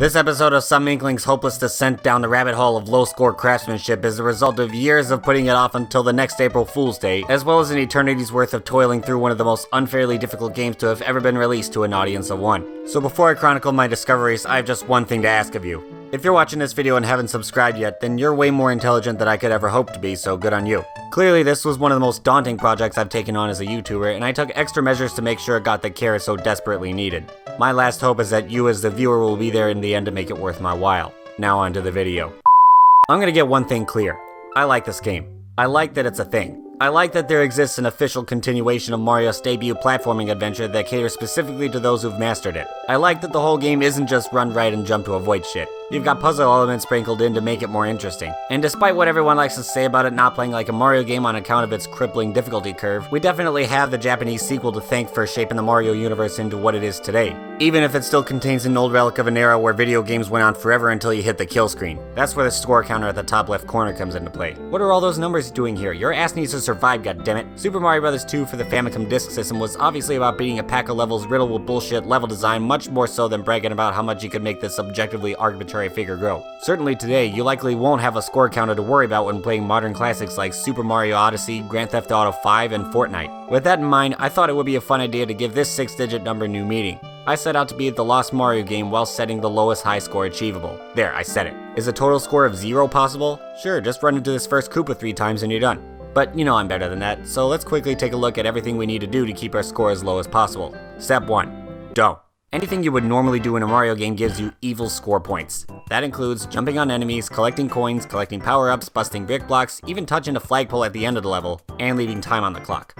This episode of Some Inkling's hopeless descent down the rabbit hole of low-score craftsmanship is the result of years of putting it off until the next April Fool's Day, as well as an eternity's worth of toiling through one of the most unfairly difficult games to have ever been released to an audience of one. So before I chronicle my discoveries, I have just one thing to ask of you. If you're watching this video and haven't subscribed yet, then you're way more intelligent than I could ever hope to be, so good on you. Clearly, this was one of the most daunting projects I've taken on as a YouTuber, and I took extra measures to make sure it got the care it so desperately needed. My last hope is that you as the viewer will be there in the end to make it worth my while. Now on to the video. I'm gonna get one thing clear. I like this game. I like that it's a thing. I like that there exists an official continuation of Mario's debut platforming adventure that caters specifically to those who've mastered it. I like that the whole game isn't just run right and jump to avoid shit. You've got puzzle elements sprinkled in to make it more interesting. And despite what everyone likes to say about it not playing like a Mario game on account of its crippling difficulty curve, we definitely have the Japanese sequel to thank for shaping the Mario universe into what it is today. Even if it still contains an old relic of an era where video games went on forever until you hit the kill screen. That's where the score counter at the top left corner comes into play. What are all those numbers doing here? Your ass needs to survive, goddammit. Super Mario Bros. 2 for the Famicom Disk System was obviously about beating a pack of levels riddled with bullshit level design, much more so than bragging about how much you could make this objectively arbitrary figure grow. Certainly today, you likely won't have a score counter to worry about when playing modern classics like Super Mario Odyssey, Grand Theft Auto 5, and Fortnite. With that in mind, I thought it would be a fun idea to give this 6-digit number new meaning. I set out to beat the Lost Mario game while setting the lowest high score achievable. There, I said it. Is a total score of 0 possible? Sure, just run into this first Koopa 3 times and you're done. But you know I'm better than that, so let's quickly take a look at everything we need to do to keep our score as low as possible. Step 1. Don't. Anything you would normally do in a Mario game gives you evil score points. That includes jumping on enemies, collecting coins, collecting power-ups, busting brick blocks, even touching a flagpole at the end of the level, and leaving time on the clock.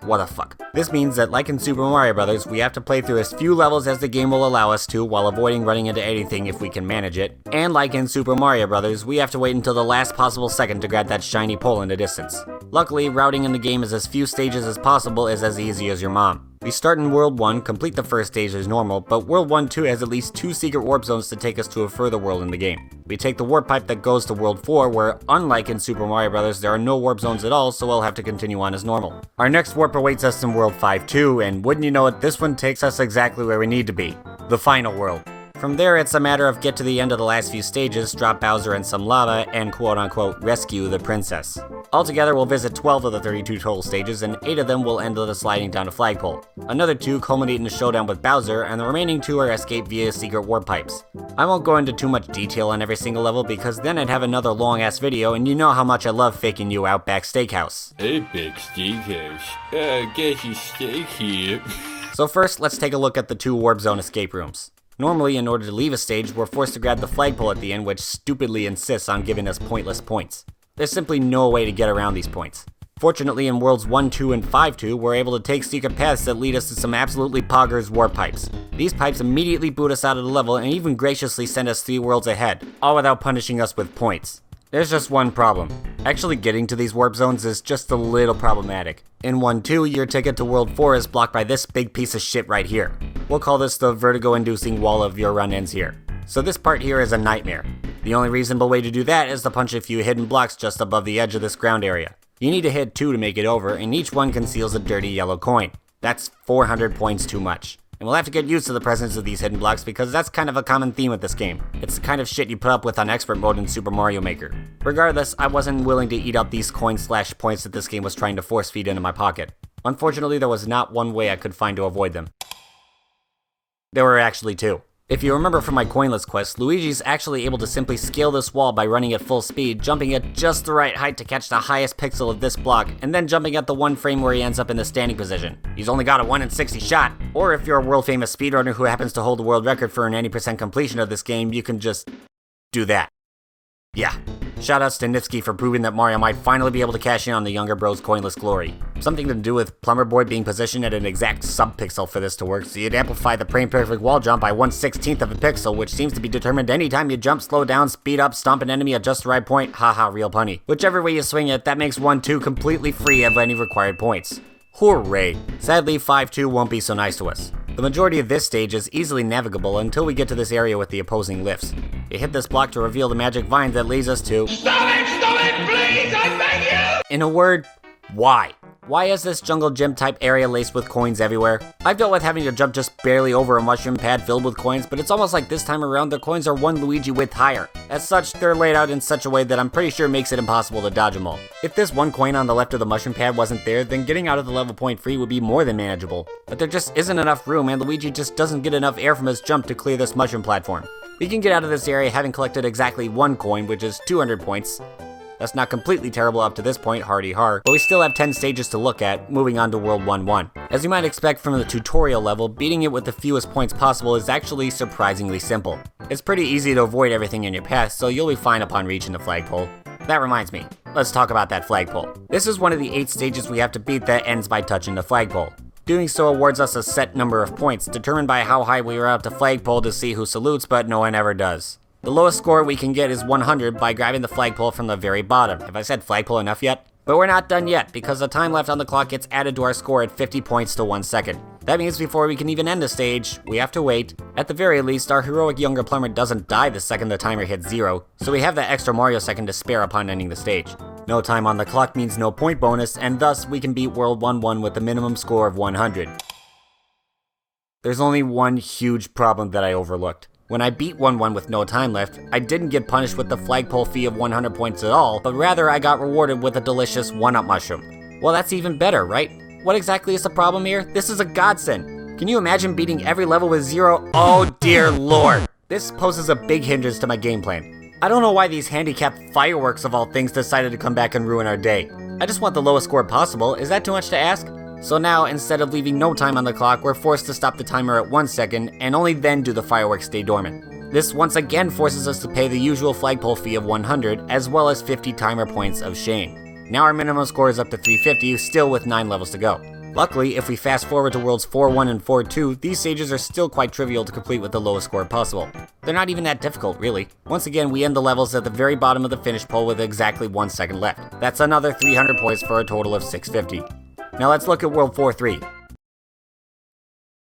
What the fuck? This means that like in Super Mario Bros., we have to play through as few levels as the game will allow us to while avoiding running into anything if we can manage it. And like in Super Mario Bros., we have to wait until the last possible second to grab that shiny pole in the distance. Luckily, routing in the game as few stages as possible is as easy as your mom. We start in World 1, complete the first stage as normal, but World 1-2 has at least 2 secret warp zones to take us to a further world in the game. We take the warp pipe that goes to World 4, where unlike in Super Mario Bros., there are no warp zones at all, so we'll have to continue on as normal. Our next warp awaits us in World 5-2, and wouldn't you know it, this one takes us exactly where we need to be. The final world. From there, it's a matter of get to the end of the last few stages, drop Bowser in some lava, and quote-unquote rescue the princess. Altogether, we'll visit 12 of the 32 total stages, and 8 of them will end with a sliding down a flagpole. Another 2 culminate in a showdown with Bowser, and the remaining 2 are escaped via secret warp pipes. I won't go into too much detail on every single level, because then I'd have another long-ass video, and you know how much I love faking you out back steakhouse. Hey, Big Steakhouse. Get your steak here. So first, let's take a look at the 2 warp zone escape rooms. Normally, in order to leave a stage, we're forced to grab the flagpole at the end, which stupidly insists on giving us pointless points. There's simply no way to get around these points. Fortunately, in Worlds 1-2 and 5-2, we're able to take secret paths that lead us to some absolutely poggers warp pipes. These pipes immediately boot us out of the level and even graciously send us 3 worlds ahead, all without punishing us with points. There's just one problem. Actually getting to these warp zones is just a little problematic. In 1-2, your ticket to World 4 is blocked by this big piece of shit right here. We'll call this the vertigo-inducing wall of your run-ins here. So this part here is a nightmare. The only reasonable way to do that is to punch a few hidden blocks just above the edge of this ground area. You need to hit 2 to make it over, and each one conceals a dirty yellow coin. That's 400 points too much. And we'll have to get used to the presence of these hidden blocks because that's kind of a common theme with this game. It's the kind of shit you put up with on expert mode in Super Mario Maker. Regardless, I wasn't willing to eat up these coin/points that this game was trying to force feed into my pocket. Unfortunately, there was not one way I could find to avoid them. There were actually 2. If you remember from my coinless quest, Luigi's actually able to simply scale this wall by running at full speed, jumping at just the right height to catch the highest pixel of this block, and then jumping at the one frame where he ends up in the standing position. He's only got a 1 in 60 shot. Or if you're a world famous speedrunner who happens to hold the world record for an 90% completion of this game, you can just do that. Yeah. Shoutouts to Nifsky for proving that Mario might finally be able to cash in on the younger bro's coinless glory. Something to do with Plumber Boy being positioned at an exact sub-pixel for this to work, so you'd amplify the frame-perfect wall jump by 1/16th of a pixel, which seems to be determined anytime you jump, slow down, speed up, stomp an enemy at just the right point, haha, real punny. Whichever way you swing it, that makes 1-2 completely free of any required points. Hooray! Sadly, 5-2 won't be so nice to us. The majority of this stage is easily navigable until we get to this area with the opposing lifts. You hit this block to reveal the magic vine that leads us to... Stop it, please, I beg you! In a word, why? Why is this jungle gym type area laced with coins everywhere? I've dealt with having to jump just barely over a mushroom pad filled with coins, but it's almost like this time around the coins are one Luigi width higher. As such, they're laid out in such a way that I'm pretty sure makes it impossible to dodge them all. If this one coin on the left of the mushroom pad wasn't there, then getting out of the level point free would be more than manageable. But there just isn't enough room, and Luigi just doesn't get enough air from his jump to clear this mushroom platform. We can get out of this area having collected exactly one coin, which is 200 points. That's not completely terrible up to this point, hardy har, but we still have 10 stages to look at, moving on to World 1-1. As you might expect from the tutorial level, beating it with the fewest points possible is actually surprisingly simple. It's pretty easy to avoid everything in your path, so you'll be fine upon reaching the flagpole. That reminds me, let's talk about that flagpole. This is one of the 8 stages we have to beat that ends by touching the flagpole. Doing so awards us a set number of points, determined by how high we are up the flagpole to see who salutes, but no one ever does. The lowest score we can get is 100 by grabbing the flagpole from the very bottom. Have I said flagpole enough yet? But we're not done yet, because the time left on the clock gets added to our score at 50 points to 1 second. That means before we can even end the stage, we have to wait. At the very least, our heroic younger plumber doesn't die the second the timer hits 0, so we have that extra Mario second to spare upon ending the stage. No time on the clock means no point bonus, and thus we can beat World 1-1 with a minimum score of 100. There's only one huge problem that I overlooked. When I beat 1-1 with no time left, I didn't get punished with the flagpole fee of 100 points at all, but rather I got rewarded with a delicious 1-up mushroom. Well, that's even better, right? What exactly is the problem here? This is a godsend. Can you imagine beating every level with 0? Oh dear lord! This poses a big hindrance to my game plan. I don't know why these handicapped fireworks of all things decided to come back and ruin our day. I just want the lowest score possible. Is that too much to ask? So now, instead of leaving no time on the clock, we're forced to stop the timer at 1 second, and only then do the fireworks stay dormant. This once again forces us to pay the usual flagpole fee of 100, as well as 50 timer points of shame. Now our minimum score is up to 350, still with 9 levels to go. Luckily, if we fast forward to Worlds 4-1 and 4-2, these stages are still quite trivial to complete with the lowest score possible. They're not even that difficult, really. Once again, we end the levels at the very bottom of the finish pole with exactly 1 second left. That's another 300 points for a total of 650. Now let's look at World 4-3.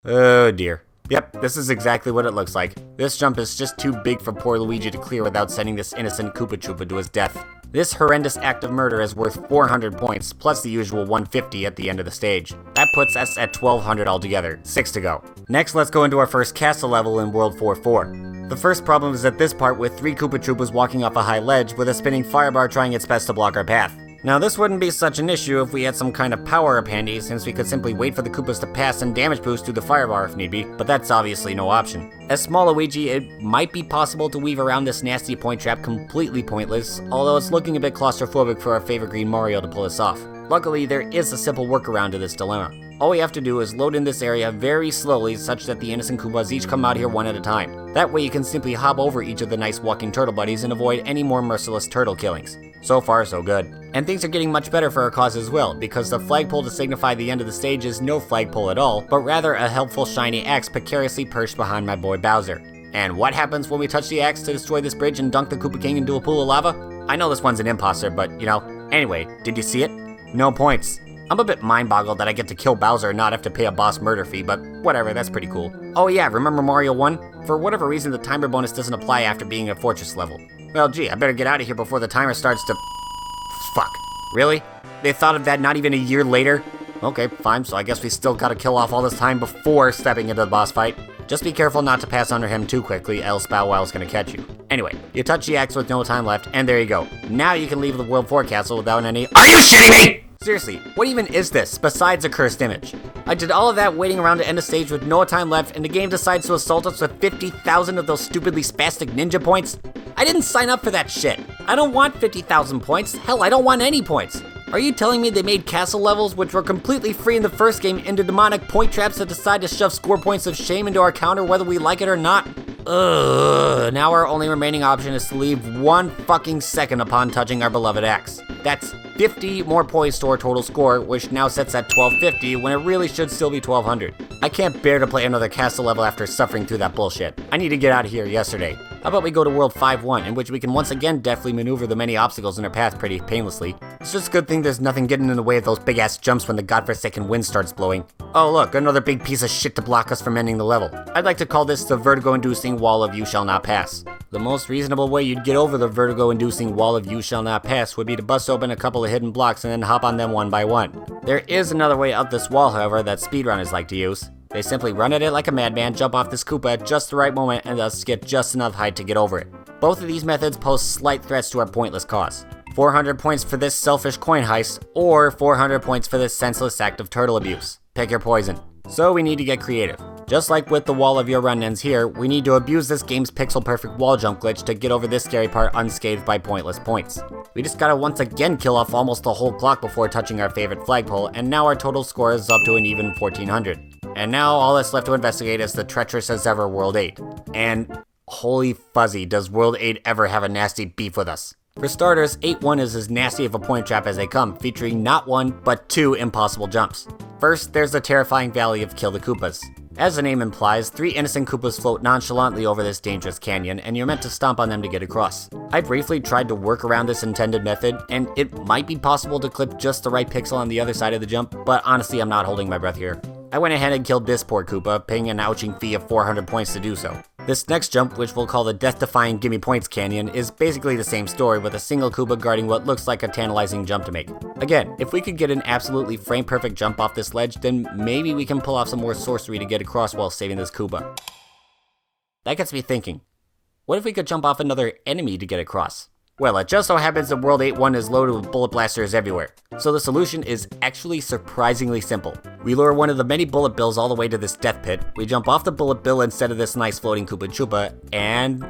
Oh dear. Yep, this is exactly what it looks like. This jump is just too big for poor Luigi to clear without sending this innocent Koopa Troopa to his death. This horrendous act of murder is worth 400 points, plus the usual 150 at the end of the stage. That puts us at 1200 altogether, 6 to go. Next, let's go into our first castle level in World 4-4. The first problem is at this part with 3 Koopa Troopas walking off a high ledge with a spinning firebar trying its best to block our path. Now this wouldn't be such an issue if we had some kind of power up handy, since we could simply wait for the Koopas to pass and damage boost through the firebar if need be, but that's obviously no option. As small Luigi, it might be possible to weave around this nasty point trap completely pointless, although it's looking a bit claustrophobic for our favorite green Mario to pull this off. Luckily, there is a simple workaround to this dilemma. All we have to do is load in this area very slowly such that the innocent Koopas each come out here one at a time. That way you can simply hop over each of the nice walking turtle buddies and avoid any more merciless turtle killings. So far, so good. And things are getting much better for our cause as well, because the flagpole to signify the end of the stage is no flagpole at all, but rather a helpful shiny axe precariously perched behind my boy Bowser. And what happens when we touch the axe to destroy this bridge and dunk the Koopa King into a pool of lava? I know this one's an imposter, but you know. Anyway, did you see it? No points. I'm a bit mind-boggled that I get to kill Bowser and not have to pay a boss murder fee, but whatever, that's pretty cool. Oh yeah, remember Mario 1? For whatever reason, the timer bonus doesn't apply after being a fortress level. Well, gee, I better get out of here before the timer starts to... Fuck. Really? They thought of that not even a year later? Okay, fine, so I guess we still gotta kill off all this time before stepping into the boss fight. Just be careful not to pass under him too quickly, else Bow Wow's gonna catch you. Anyway, you touch the axe with no time left, and there you go. Now you can leave the World 4 castle without any... Are you shitting me?! Seriously, what even is this, besides a cursed image? I did all of that waiting around to end a stage with no time left, and the game decides to assault us with 50,000 of those stupidly spastic ninja points? I didn't sign up for that shit. I don't want 50,000 points. Hell, I don't want any points. Are you telling me they made castle levels, which were completely free in the first game, into demonic point traps that decide to shove score points of shame into our counter whether we like it or not? Ugh, now our only remaining option is to leave 1 fucking second upon touching our beloved axe. That's 50 more points to our total score, which now sets at 1250 when it really should still be 1200. I can't bear to play another castle level after suffering through that bullshit. I need to get out of here yesterday. How about we go to World 5-1, in which we can once again deftly maneuver the many obstacles in our path pretty painlessly. It's just a good thing there's nothing getting in the way of those big ass jumps when the godforsaken wind starts blowing. Oh look, another big piece of shit to block us from ending the level. I'd like to call this the vertigo-inducing wall of you shall not pass. The most reasonable way you'd get over the vertigo-inducing wall of you shall not pass would be to bust open a couple of hidden blocks and then hop on them one by one. There is another way up this wall, however, that speedrunners like to use. They simply run at it like a madman, jump off this Koopa at just the right moment, and thus get just enough height to get over it. Both of these methods pose slight threats to our pointless cause. 400 points for this selfish coin heist, or 400 points for this senseless act of turtle abuse. Pick your poison. So we need to get creative. Just like with the wall of your run-ins here, we need to abuse this game's pixel-perfect wall jump glitch to get over this scary part unscathed by pointless points. We just gotta once again kill off almost the whole clock before touching our favorite flagpole, and now our total score is up to an even 1400. And now all that's left to investigate is the treacherous as ever World 8. And holy fuzzy, does World 8 ever have a nasty beef with us. For starters, 8-1 is as nasty of a point trap as they come, featuring not one, but two impossible jumps. First, there's the terrifying valley of Kill the Koopas. As the name implies, 3 innocent Koopas float nonchalantly over this dangerous canyon, and you're meant to stomp on them to get across. I briefly tried to work around this intended method, and it might be possible to clip just the right pixel on the other side of the jump, but honestly I'm not holding my breath here. I went ahead and killed this poor Koopa, paying an ouching fee of 400 points to do so. This next jump, which we'll call the death-defying Gimme Points Canyon, is basically the same story with a single Koopa guarding what looks like a tantalizing jump to make. Again, if we could get an absolutely frame-perfect jump off this ledge, then maybe we can pull off some more sorcery to get across while saving this Koopa. That gets me thinking, what if we could jump off another enemy to get across? Well, it just so happens that World 8-1 is loaded with bullet blasters everywhere, so the solution is actually surprisingly simple. We lure one of the many bullet bills all the way to this death pit, we jump off the bullet bill instead of this nice floating Koopa Troopa, and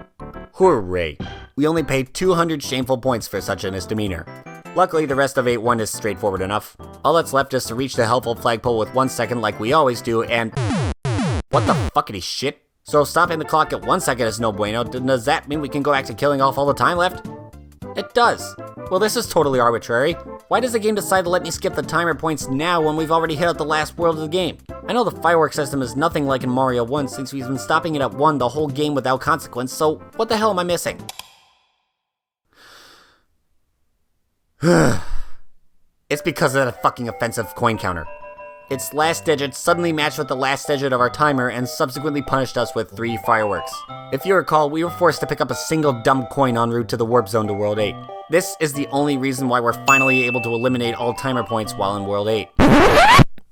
hooray! We only pay 200 shameful points for such a misdemeanor. Luckily, the rest of 8-1 is straightforward enough. All that's left is to reach the helpful flagpole with 1 second like we always do, and what the fuckity shit? So if stopping the clock at 1 second is no bueno, then does that mean we can go back to killing off all the time left? It does. Well, this is totally arbitrary. Why does the game decide to let me skip the timer points now when we've already hit out the last world of the game? I know the fireworks system is nothing like in Mario 1 since we've been stopping it at 1 the whole game without consequence, so what the hell am I missing? It's because of that fucking offensive coin counter. Its last digit suddenly matched with the last digit of our timer and subsequently punished us with 3 fireworks. If you recall, we were forced to pick up a single dumb coin en route to the warp zone to World 8. This is the only reason why we're finally able to eliminate all timer points while in World 8.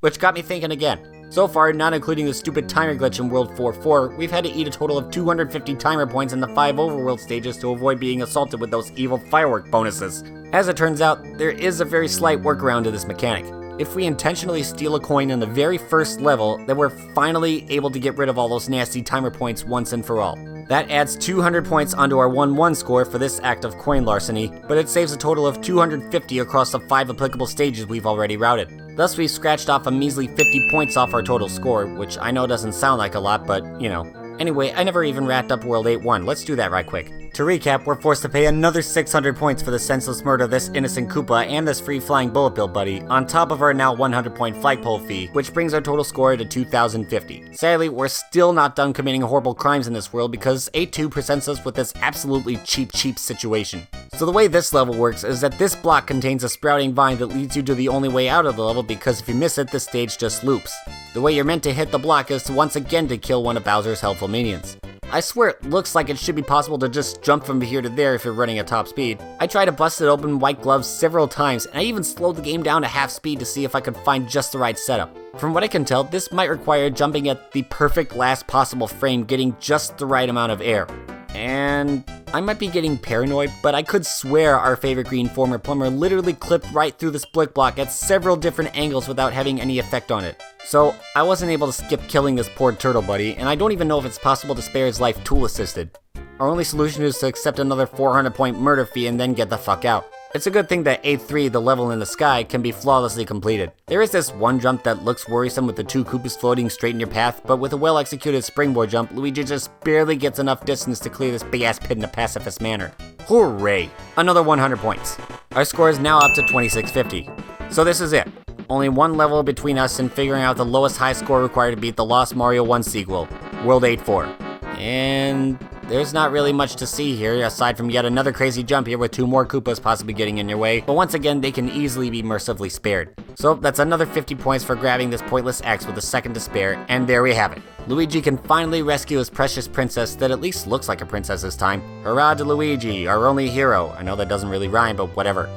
Which got me thinking again. So far, not including the stupid timer glitch in World 4-4, we've had to eat a total of 250 timer points in the 5 overworld stages to avoid being assaulted with those evil firework bonuses. As it turns out, there is a very slight workaround to this mechanic. If we intentionally steal a coin in the very first level, then we're finally able to get rid of all those nasty timer points once and for all. That adds 200 points onto our 1-1 score for this act of coin larceny, but it saves a total of 250 across the 5 applicable stages we've already routed. Thus we've scratched off a measly 50 points off our total score, which I know doesn't sound like a lot, but you know. Anyway, I never even wrapped up World 8-1, let's do that right quick. To recap, we're forced to pay another 600 points for the senseless murder of this innocent Koopa and this free-flying bullet bill buddy, on top of our now 100 point flagpole fee, which brings our total score to 2,050. Sadly, we're still not done committing horrible crimes in this world because 8-2 presents us with this absolutely cheap situation. So the way this level works is that this block contains a sprouting vine that leads you to the only way out of the level because if you miss it, the stage just loops. The way you're meant to hit the block is to once again to kill one of Bowser's helpful minions. I swear it looks like it should be possible to just jump from here to there if you're running at top speed. I tried to bust it open white gloves several times, and I even slowed the game down to half speed to see if I could find just the right setup. From what I can tell, this might require jumping at the perfect last possible frame, getting just the right amount of air. And I might be getting paranoid, but I could swear our favorite green former plumber literally clipped right through this blick block at several different angles without having any effect on it. So I wasn't able to skip killing this poor turtle buddy, and I don't even know if it's possible to spare his life tool assisted. Our only solution is to accept another 400 point murder fee and then get the fuck out. It's a good thing that 8-3, the level in the sky, can be flawlessly completed. There is this one jump that looks worrisome with the 2 Koopas floating straight in your path, but with a well-executed springboard jump, Luigi just barely gets enough distance to clear this big-ass pit in a pacifist manner. Hooray! Another 100 points. Our score is now up to 2650. So this is it. Only one level between us and figuring out the lowest high score required to beat the Lost Mario 1 sequel, World 8-4. And there's not really much to see here, aside from yet another crazy jump here with 2 more Koopas possibly getting in your way, but once again, they can easily be mercifully spared. So that's another 50 points for grabbing this pointless X with a second to spare, and there we have it. Luigi can finally rescue his precious princess that at least looks like a princess this time. Hurrah to Luigi, our only hero. I know that doesn't really rhyme, but whatever.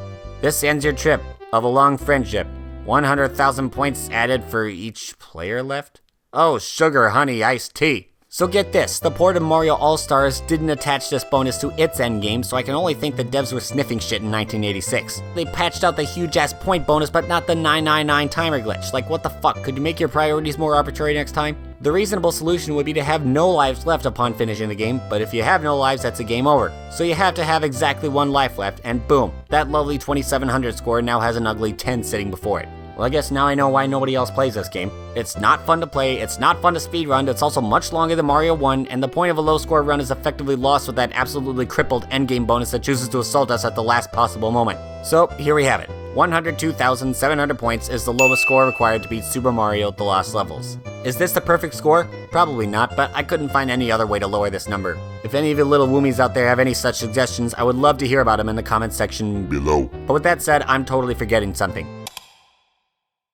This ends your trip of a long friendship. 100,000 points added for each player left? Oh, sugar, honey, iced tea. So get this, the port of Mario All-Stars didn't attach this bonus to its endgame, so I can only think the devs were sniffing shit in 1986. They patched out the huge-ass point bonus, but not the 999 timer glitch. Like, what the fuck? Could you make your priorities more arbitrary next time? The reasonable solution would be to have no lives left upon finishing the game, but if you have no lives, that's a game over. So you have to have exactly 1 life left, and boom, that lovely 2700 score now has an ugly 10 sitting before it. Well, I guess now I know why nobody else plays this game. It's not fun to play, it's not fun to speedrun, it's also much longer than Mario 1, and the point of a low score run is effectively lost with that absolutely crippled endgame bonus that chooses to assault us at the last possible moment. So, here we have it. 102,700 points is the lowest score required to beat Super Mario The Lost Levels. Is this the perfect score? Probably not, but I couldn't find any other way to lower this number. If any of you little woomies out there have any such suggestions, I would love to hear about them in the comments section below. But with that said, I'm totally forgetting something.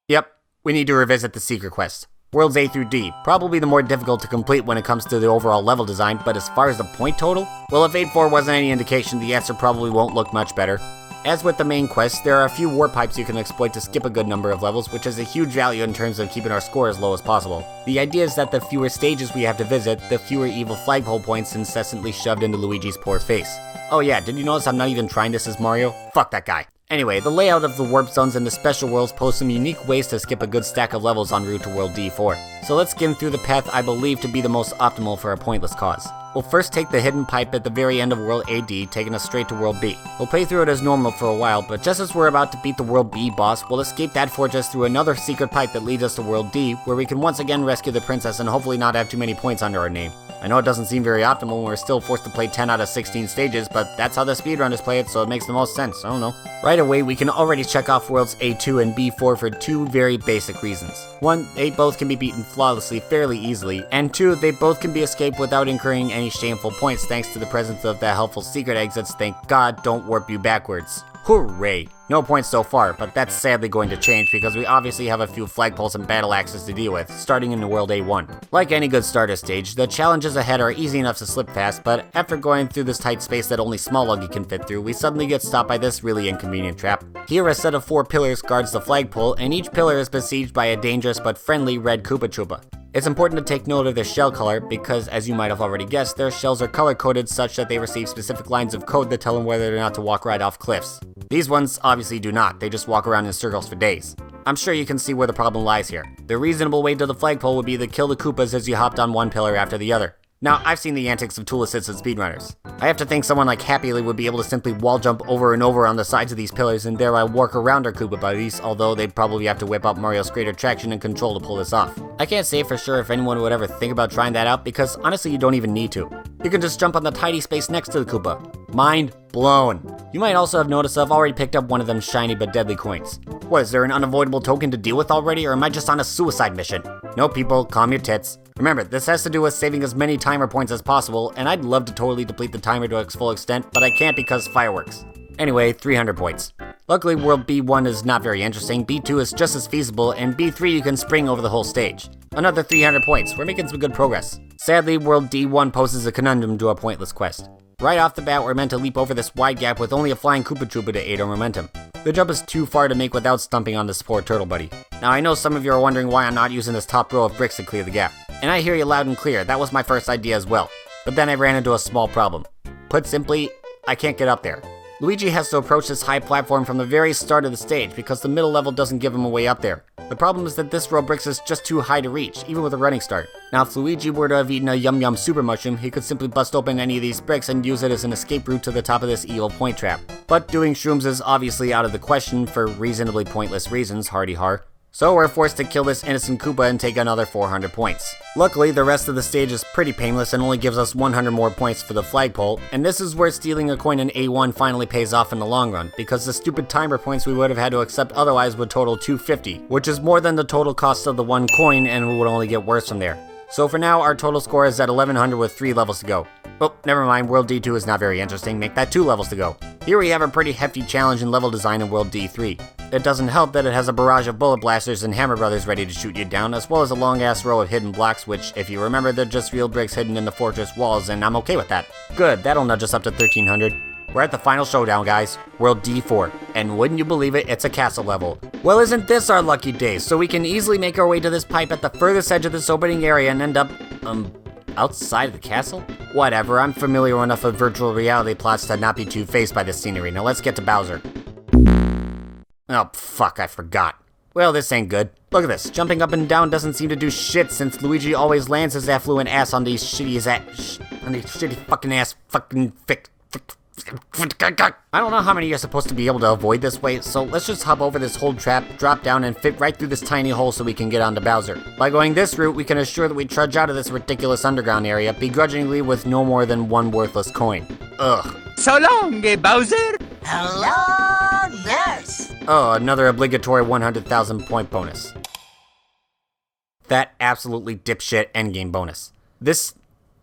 Yep, we need to revisit the secret quest. Worlds A through D, probably the more difficult to complete when it comes to the overall level design, but as far as the point total? Well, if 8-4 wasn't any indication, the answer probably won't look much better. As with the main quest, there are a few warp pipes you can exploit to skip a good number of levels, which is a huge value in terms of keeping our score as low as possible. The idea is that the fewer stages we have to visit, the fewer evil flagpole points incessantly shoved into Luigi's poor face. Oh yeah, did you notice I'm not even trying this as Mario? Fuck that guy. Anyway, the layout of the warp zones and the special worlds pose some unique ways to skip a good stack of levels en route to World D4. So let's skim through the path I believe to be the most optimal for a pointless cause. We'll first take the hidden pipe at the very end of World AD, taking us straight to World B. We'll play through it as normal for a while, but just as we're about to beat the World B boss, we'll escape that fortress through another secret pipe that leads us to World D, where we can once again rescue the princess and hopefully not have too many points under our name. I know it doesn't seem very optimal when we're still forced to play 10 out of 16 stages, but that's how the speedrunners play it, so it makes the most sense, I don't know. Right away, we can already check off Worlds A2 and B4 for 2 very basic reasons. 1, they both can be beaten flawlessly fairly easily, and 2, they both can be escaped without incurring any shameful points thanks to the presence of the helpful secret exits thank God don't warp you backwards. Hooray! No points so far, but that's sadly going to change because we obviously have a few flagpoles and battle axes to deal with, starting in the World A1. Like any good starter stage, the challenges ahead are easy enough to slip past, but after going through this tight space that only small Luggy can fit through, we suddenly get stopped by this really inconvenient trap. Here a set of 4 pillars guards the flagpole, and each pillar is besieged by a dangerous but friendly red Koopa Troopa. It's important to take note of their shell color because, as you might have already guessed, their shells are color-coded such that they receive specific lines of code that tell them whether or not to walk right off cliffs. These ones obviously do not, they just walk around in circles for days. I'm sure you can see where the problem lies here. The reasonable way to the flagpole would be to kill the Koopas as you hopped on one pillar after the other. Now, I've seen the antics of tool-assisted speedrunners. I have to think someone like Happily would be able to simply wall jump over and over on the sides of these pillars and thereby work around our Koopa buddies, although they'd probably have to whip out Mario's greater traction and control to pull this off. I can't say for sure if anyone would ever think about trying that out because honestly you don't even need to. You can just jump on the tidy space next to the Koopa. Mind blown. You might also have noticed I've already picked up one of them shiny but deadly coins. What, is there an unavoidable token to deal with already, or am I just on a suicide mission? No people, calm your tits. Remember, this has to do with saving as many timer points as possible, and I'd love to totally deplete the timer to its full extent, but I can't because fireworks. Anyway, 300 points. Luckily, World B1 is not very interesting, B2 is just as feasible, and B3 you can spring over the whole stage. Another 300 points, we're making some good progress. Sadly, World D1 poses a conundrum to a pointless quest. Right off the bat, we're meant to leap over this wide gap with only a flying Koopa Troopa to aid our momentum. The jump is too far to make without stumping on this poor turtle buddy. Now I know some of you are wondering why I'm not using this top row of bricks to clear the gap. And I hear you loud and clear, that was my first idea as well. But then I ran into a small problem. Put simply, I can't get up there. Luigi has to approach this high platform from the very start of the stage because the middle level doesn't give him a way up there. The problem is that this row of bricks is just too high to reach, even with a running start. Now if Luigi were to have eaten a Yum Yum Super Mushroom, he could simply bust open any of these bricks and use it as an escape route to the top of this evil point trap. But doing shrooms is obviously out of the question for reasonably pointless reasons, hardy har. So we're forced to kill this innocent Koopa and take another 400 points. Luckily, the rest of the stage is pretty painless and only gives us 100 more points for the flagpole, and this is where stealing a coin in A1 finally pays off in the long run, because the stupid timer points we would have had to accept otherwise would total 250, which is more than the total cost of the one coin and we would only get worse from there. So for now, our total score is at 1100 with 3 levels to go. Oh, never mind, World D2 is not very interesting, make that 2 levels to go. Here we have a pretty hefty challenge in level design in World D3. It doesn't help that it has a barrage of bullet blasters and hammer brothers ready to shoot you down, as well as a long ass row of hidden blocks, which, if you remember, they're just real bricks hidden in the fortress walls, and I'm okay with that. Good, that'll nudge us up to 1300. We're at the final showdown, guys, World D4, and wouldn't you believe it, it's a castle level. Well, isn't this our lucky day, so we can easily make our way to this pipe at the furthest edge of this opening area and end up, outside of the castle? Whatever, I'm familiar enough with virtual reality plots to not be too fazed by this scenery. Now let's get to Bowser. Oh, fuck, I forgot. Well, this ain't good. Look at this, jumping up and down doesn't seem to do shit since Luigi always lands his affluent ass on these shitty fucking ass fucking I don't know how many you're supposed to be able to avoid this way, so let's just hop over this whole trap, drop down, and fit right through this tiny hole so we can get onto Bowser. By going this route, we can assure that we trudge out of this ridiculous underground area, begrudgingly with no more than 1 worthless coin. Ugh. So long, Bowser! Hello, nurse! Oh, another obligatory 100,000 point bonus. That absolutely dipshit endgame bonus.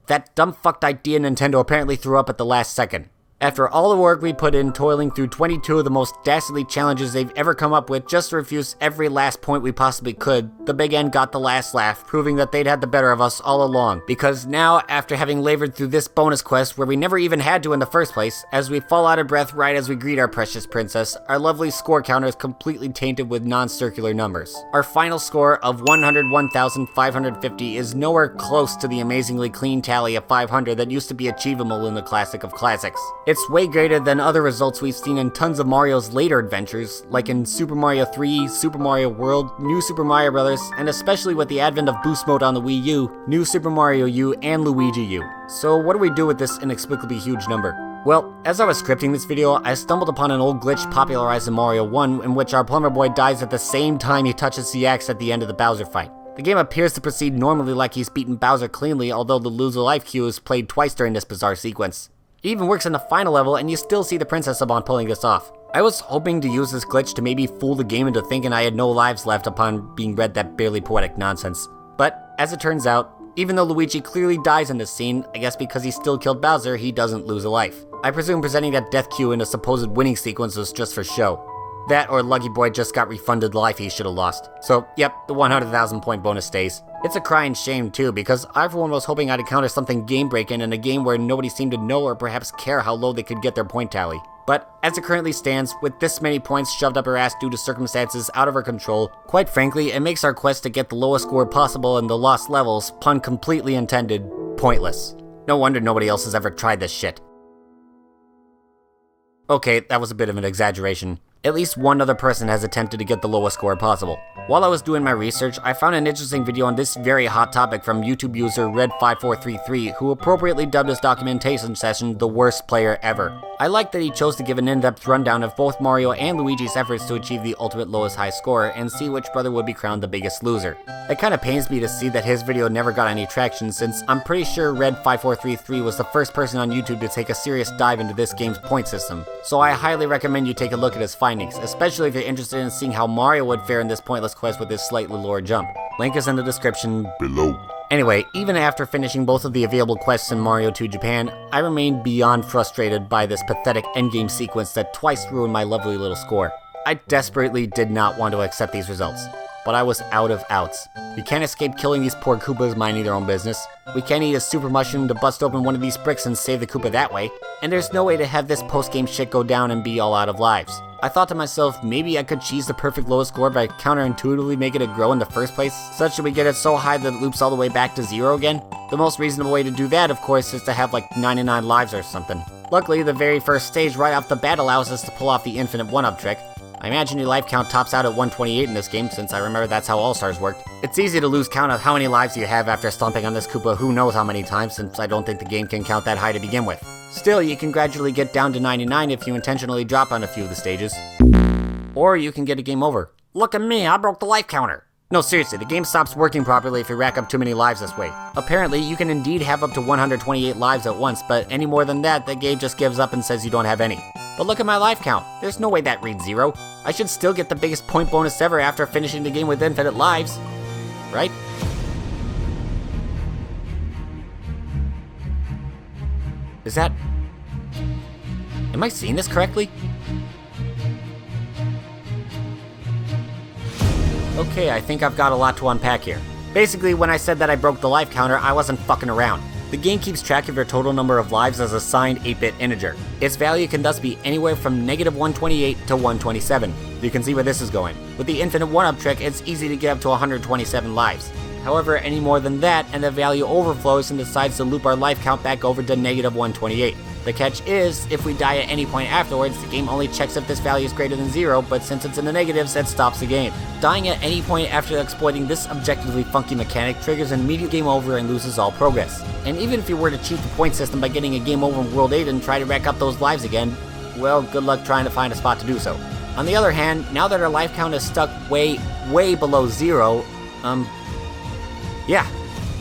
That dumb fucked idea Nintendo apparently threw up at the last second. After all the work we put in toiling through 22 of the most dastardly challenges they've ever come up with just to refuse every last point we possibly could, the Big N got the last laugh, proving that they'd had the better of us all along. Because now, after having labored through this bonus quest where we never even had to in the first place, as we fall out of breath right as we greet our precious princess, our lovely score counter is completely tainted with non-circular numbers. Our final score of 101,550 is nowhere close to the amazingly clean tally of 500 that used to be achievable in the classic of classics. It's way greater than other results we've seen in tons of Mario's later adventures, like in Super Mario 3, Super Mario World, New Super Mario Bros., and especially with the advent of Boost Mode on the Wii U, New Super Mario U, and Luigi U. So what do we do with this inexplicably huge number? Well, as I was scripting this video, I stumbled upon an old glitch popularized in Mario 1 in which our plumber boy dies at the same time he touches the axe at the end of the Bowser fight. The game appears to proceed normally like he's beaten Bowser cleanly, although the lose a life cue is played twice during this bizarre sequence. It even works in the final level, and you still see the princess upon pulling this off. I was hoping to use this glitch to maybe fool the game into thinking I had no lives left upon being read that barely poetic nonsense. But, as it turns out, even though Luigi clearly dies in this scene, I guess because he still killed Bowser, he doesn't lose a life. I presume presenting that death cue in a supposed winning sequence was just for show. That or Lucky Boy just got refunded the life he should have lost. So, yep, the 100,000 point bonus stays. It's a crying shame too, because I for one was hoping I'd encounter something game-breaking in a game where nobody seemed to know or perhaps care how low they could get their point tally. But, as it currently stands, with this many points shoved up her ass due to circumstances out of her control, quite frankly, it makes our quest to get the lowest score possible in the lost levels, pun completely intended, pointless. No wonder nobody else has ever tried this shit. Okay, that was a bit of an exaggeration. At least one other person has attempted to get the lowest score possible. While I was doing my research, I found an interesting video on this very hot topic from YouTube user Red5433, who appropriately dubbed his documentation session the worst player ever. I like that he chose to give an in-depth rundown of both Mario and Luigi's efforts to achieve the ultimate lowest high score and see which brother would be crowned the biggest loser. It kinda pains me to see that his video never got any traction, since I'm pretty sure Red5433 was the first person on YouTube to take a serious dive into this game's point system. So I highly recommend you take a look at his findings, especially if you're interested in seeing how Mario would fare in this pointless quest with his slightly lower jump. Link is in the description below. Anyway, even after finishing both of the available quests in Mario 2 Japan, I remained beyond frustrated by this pathetic endgame sequence that twice ruined my lovely little score. I desperately did not want to accept these results, but I was out of outs. We can't escape killing these poor Koopas minding their own business. We can't eat a super mushroom to bust open one of these bricks and save the Koopa that way. And there's no way to have this post-game shit go down and be all out of lives. I thought to myself, maybe I could cheese the perfect lowest score by counterintuitively making it grow in the first place, such that we get it so high that it loops all the way back to 0 again. The most reasonable way to do that, of course, is to have like 99 lives or something. Luckily, the very first stage right off the bat allows us to pull off the infinite 1-up trick. I imagine your life count tops out at 128 in this game, since I remember that's how All-Stars worked. It's easy to lose count of how many lives you have after stomping on this Koopa who knows how many times, since I don't think the game can count that high to begin with. Still, you can gradually get down to 99 if you intentionally drop on a few of the stages. Or you can get a game over. Look at me, I broke the life counter! No, seriously, the game stops working properly if you rack up too many lives this way. Apparently, you can indeed have up to 128 lives at once, but any more than that, the game just gives up and says you don't have any. But look at my life count. There's no way that reads 0. I should still get the biggest point bonus ever after finishing the game with infinite lives. Right? Is that... Am I seeing this correctly? Okay, I think I've got a lot to unpack here. Basically, when I said that I broke the life counter, I wasn't fucking around. The game keeps track of your total number of lives as a signed 8-bit integer. Its value can thus be anywhere from -128 to 127. You can see where this is going. With the infinite 1-up trick, it's easy to get up to 127 lives. However, any more than that, and the value overflows and decides to loop our life count back over to -128. The catch is, if we die at any point afterwards, the game only checks if this value is greater than 0, but since it's in the negatives, it stops the game. Dying at any point after exploiting this objectively funky mechanic triggers an immediate game over and loses all progress. And even if you were to cheat the point system by getting a game over in World 8 and try to rack up those lives again, well, good luck trying to find a spot to do so. On the other hand, now that our life count is stuck way below 0, yeah,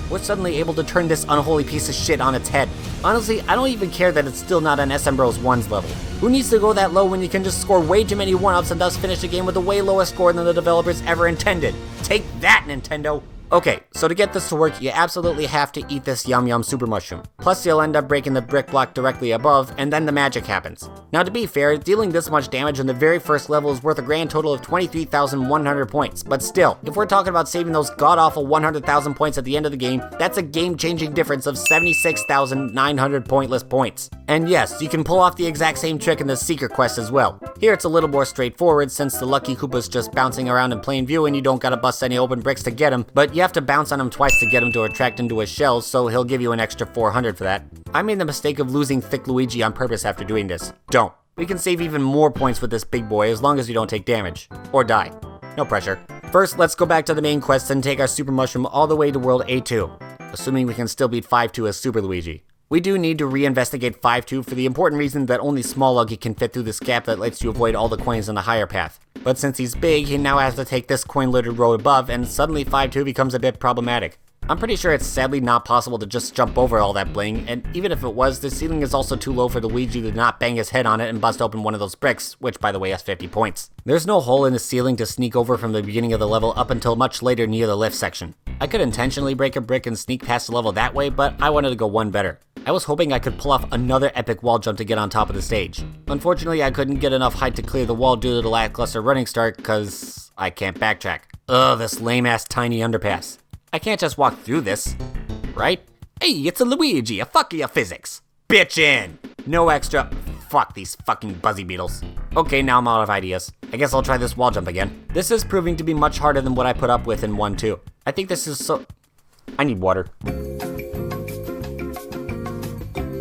we're suddenly able to turn this unholy piece of shit on its head. Honestly, I don't even care that it's still not on SM Bros 1's level. Who needs to go that low when you can just score way too many 1-ups and thus finish the game with a way lower score than the developers ever intended? Take that, Nintendo! Okay, so to get this to work, you absolutely have to eat this Yum Yum Super Mushroom. Plus you'll end up breaking the brick block directly above, and then the magic happens. Now to be fair, dealing this much damage in the very first level is worth a grand total of 23,100 points, but still, if we're talking about saving those god-awful 100,000 points at the end of the game, that's a game-changing difference of 76,900 pointless points. And yes, you can pull off the exact same trick in the secret quest as well. Here it's a little more straightforward since the Lucky Koopa's just bouncing around in plain view and you don't gotta bust any open bricks to get him, but you have to bounce on him twice to get him to retract into his shell, so he'll give you an extra 400 for that. I made the mistake of losing Thick Luigi on purpose after doing this. Don't. We can save even more points with this big boy as long as you don't take damage. Or die. No pressure. First, let's go back to the main quest and take our Super Mushroom all the way to World A2, assuming we can still beat 5-2 as Super Luigi. We do need to reinvestigate 5-2 for the important reason that only Small Lucky can fit through this gap that lets you avoid all the coins on the higher path. But since he's big, he now has to take this coin-littered road above, and suddenly 5-2 becomes a bit problematic. I'm pretty sure it's sadly not possible to just jump over all that bling, and even if it was, the ceiling is also too low for Luigi to not bang his head on it and bust open one of those bricks, which by the way has 50 points. There's no hole in the ceiling to sneak over from the beginning of the level up until much later near the lift section. I could intentionally break a brick and sneak past the level that way, but I wanted to go one better. I was hoping I could pull off another epic wall jump to get on top of the stage. Unfortunately, I couldn't get enough height to clear the wall due to the lackluster running start, cause I can't backtrack. Ugh, this lame-ass tiny underpass. I can't just walk through this, right? Hey, it's a Luigi, a fuck your physics. Bitch in! No extra. Fuck these fucking buzzy beetles. Okay, now I'm out of ideas. I guess I'll try this wall jump again. This is proving to be much harder than what I put up with in 1-2. I think this is so... I need water.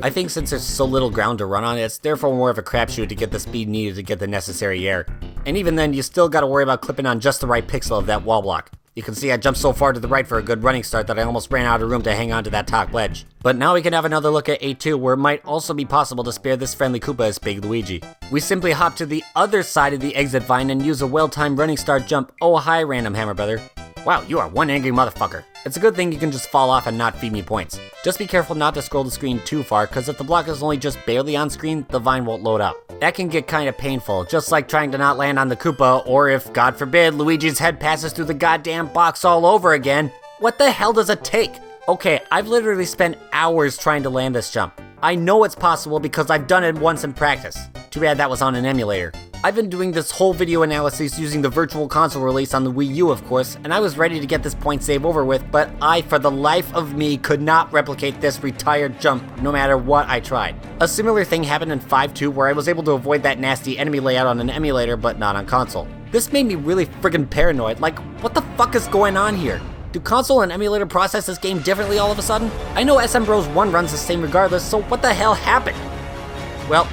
I think since there's so little ground to run on, it's therefore more of a crapshoot to get the speed needed to get the necessary air. And even then, you still gotta worry about clipping on just the right pixel of that wall block. You can see I jumped so far to the right for a good running start that I almost ran out of room to hang on to that top ledge. But now we can have another look at A2 where it might also be possible to spare this friendly Koopa as Big Luigi. We simply hop to the other side of the exit vine and use a well-timed running start jump. Oh hi, Random Hammer Brother. Wow, you are one angry motherfucker. It's a good thing you can just fall off and not feed me points. Just be careful not to scroll the screen too far, cause if the block is only just barely on screen, the vine won't load up. That can get kinda painful, just like trying to not land on the Koopa, or if, God forbid, Luigi's head passes through the goddamn box all over again. What the hell does it take? Okay, I've literally spent hours trying to land this jump. I know it's possible because I've done it once in practice. Too bad that was on an emulator. I've been doing this whole video analysis using the Virtual Console release on the Wii U, of course, and I was ready to get this point save over with, but I, for the life of me, could not replicate this retired jump, no matter what I tried. A similar thing happened in 5-2, where I was able to avoid that nasty enemy layout on an emulator, but not on console. This made me really friggin' paranoid, like, what the fuck is going on here? Do console and emulator process this game differently all of a sudden? I know SM Bros 1 runs the same regardless, so what the hell happened? Well,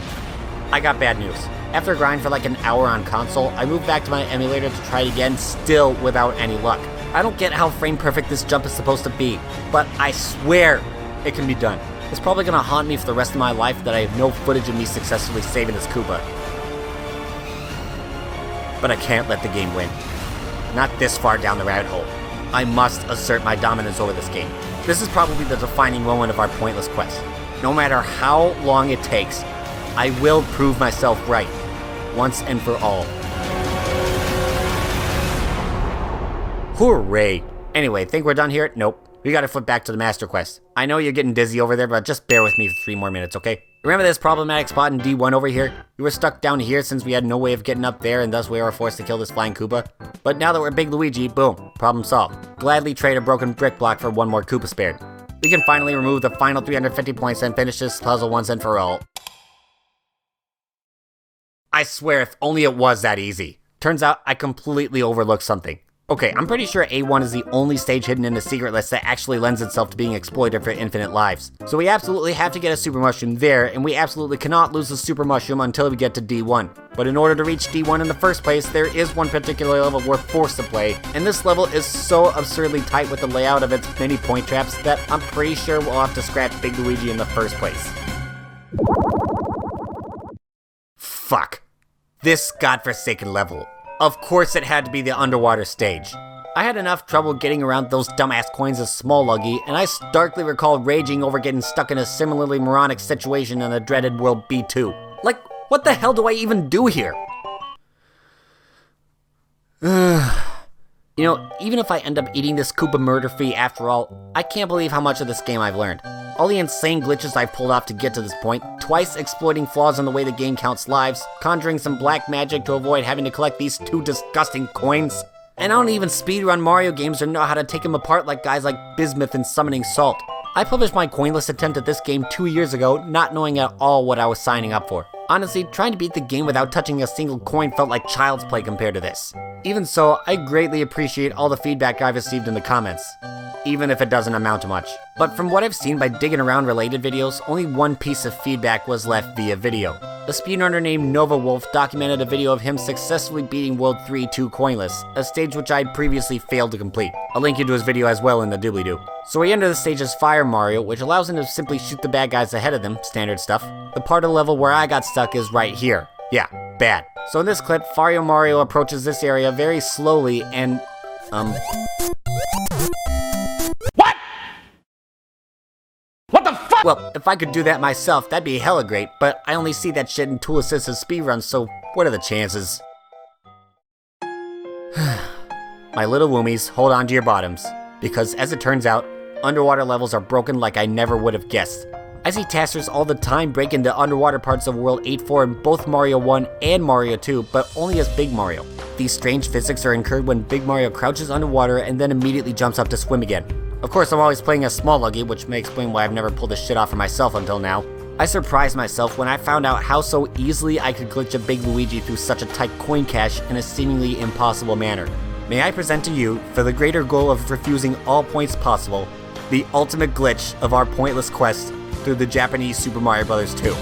I got bad news. After a grind for like an hour on console, I moved back to my emulator to try it again, still without any luck. I don't get how frame perfect this jump is supposed to be, but I swear it can be done. It's probably gonna haunt me for the rest of my life that I have no footage of me successfully saving this Koopa. But I can't let the game win. Not this far down the rabbit hole. I must assert my dominance over this game. This is probably the defining moment of our pointless quest. No matter how long it takes, I will prove myself right, once and for all. Hooray! Anyway, think we're done here? Nope. we gotta flip back to the Master Quest. I know you're getting dizzy over there, but just bear with me for 3 more minutes, okay? Remember this problematic spot in D1 over here? We were stuck down here since we had no way of getting up there, and thus we were forced to kill this flying Koopa. But now that we're Big Luigi, boom, problem solved. Gladly trade a broken brick block for 1 more Koopa spared. We can finally remove the final 350 points and finish this puzzle once and for all. I swear, if only it was that easy. Turns out I completely overlooked something. Okay, I'm pretty sure A1 is the only stage hidden in the secret list that actually lends itself to being exploited for infinite lives. So we absolutely have to get a super mushroom there, and we absolutely cannot lose the super mushroom until we get to D1. But in order to reach D1 in the first place, there is one particular level we're forced to play, and this level is so absurdly tight with the layout of its many point traps that I'm pretty sure we'll have to scratch Big Luigi in the first place. Fuck. This godforsaken level. Of course it had to be the underwater stage. I had enough trouble getting around those dumbass coins as Small Luggy, and I starkly recall raging over getting stuck in a similarly moronic situation in the dreaded World B2. Like, what the hell do I even do here? You know, even if I end up eating this Koopa murder-free after all, I can't believe how much of this game I've learned. All the insane glitches I've pulled off to get to this point, twice exploiting flaws in the way the game counts lives, conjuring some black magic to avoid having to collect these 2 disgusting coins. And I don't even speedrun Mario games or know how to take them apart like guys like Bismuth and Summoning Salt. I published my coinless attempt at this game 2 years ago, not knowing at all what I was signing up for. Honestly, trying to beat the game without touching a single coin felt like child's play compared to this. Even so, I greatly appreciate all the feedback I've received in the comments, even if it doesn't amount to much. But from what I've seen by digging around related videos, only one piece of feedback was left via video. A speedrunner named Nova Wolf documented a video of him successfully beating World 3 2 coinless, a stage which I'd previously failed to complete. I'll link you to his video as well in the doobly-doo. So we enter the stage as Fire Mario, which allows him to simply shoot the bad guys ahead of them, standard stuff. The part of the level where I got stuck is right here. Yeah, bad. So in this clip, Fire Mario approaches this area very slowly and, What the fuck? well, if I could do that myself, that'd be hella great, but I only see that shit in tool assisted speedruns, so what are the chances? My little woomies, hold on to your bottoms, because as it turns out, underwater levels are broken like I never would have guessed. I see tasters all the time break into underwater parts of World 8-4 in both Mario 1 and Mario 2, but only as Big Mario. These strange physics are incurred when Big Mario crouches underwater and then immediately jumps up to swim again. Of course, I'm always playing as Small Luggy, which may explain why I've never pulled this shit off for myself until now. I surprised myself when I found out how so easily I could glitch a Big Luigi through such a tight coin cache in a seemingly impossible manner. May I present to you, for the greater goal of refusing all points possible, the ultimate glitch of our pointless quest through the Japanese Super Mario Bros. 2.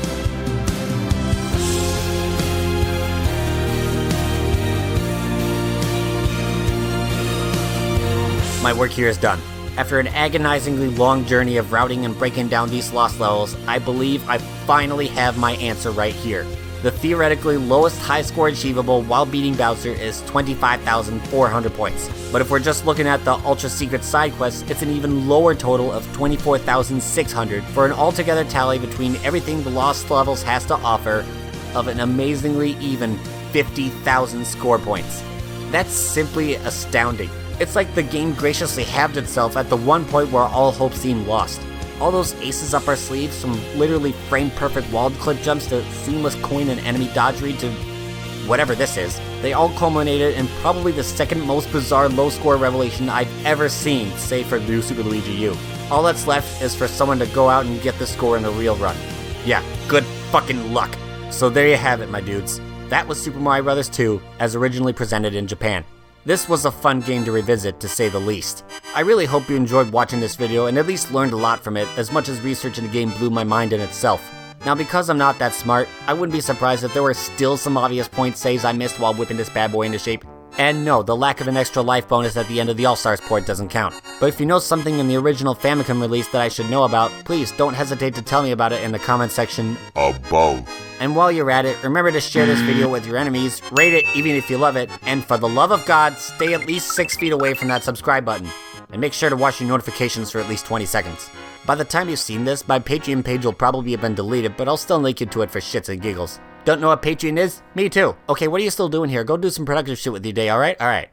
My work here is done. After an agonizingly long journey of routing and breaking down these lost levels, I believe I finally have my answer right here. The theoretically lowest high score achievable while beating Bowser is 25,400 points. But if we're just looking at the ultra secret side quests, it's an even lower total of 24,600 for an altogether tally between everything the lost levels has to offer of an amazingly even 50,000 score points. That's simply astounding. It's like the game graciously halved itself at the one point where all hope seemed lost. All those aces up our sleeves, from literally frame-perfect walled clip jumps to seamless coin and enemy dodgery to whatever this is, they all culminated in probably the second most bizarre low-score revelation I've ever seen, save for New Super Luigi U. All that's left is for someone to go out and get the score in the real run. Yeah, good fucking luck. So there you have it, my dudes. That was Super Mario Bros. 2, as originally presented in Japan. This was a fun game to revisit, to say the least. I really hope you enjoyed watching this video and at least learned a lot from it, as much as researching the game blew my mind in itself. Now, because I'm not that smart, I wouldn't be surprised if there were still some obvious point saves I missed while whipping this bad boy into shape. And no, the lack of an extra life bonus at the end of the All-Stars port doesn't count. But if you know something in the original Famicom release that I should know about, please don't hesitate to tell me about it in the comment section above. And while you're at it, remember to share this video with your enemies, rate it even if you love it, and for the love of God, stay at least 6 feet away from that subscribe button. And make sure to watch your notifications for at least 20 seconds. By the time you've seen this, my Patreon page will probably have been deleted, but I'll still link you to it for shits and giggles. Don't know what Patreon is? Me too. Okay, what are you still doing here? Go do some productive shit with your day, alright? Alright.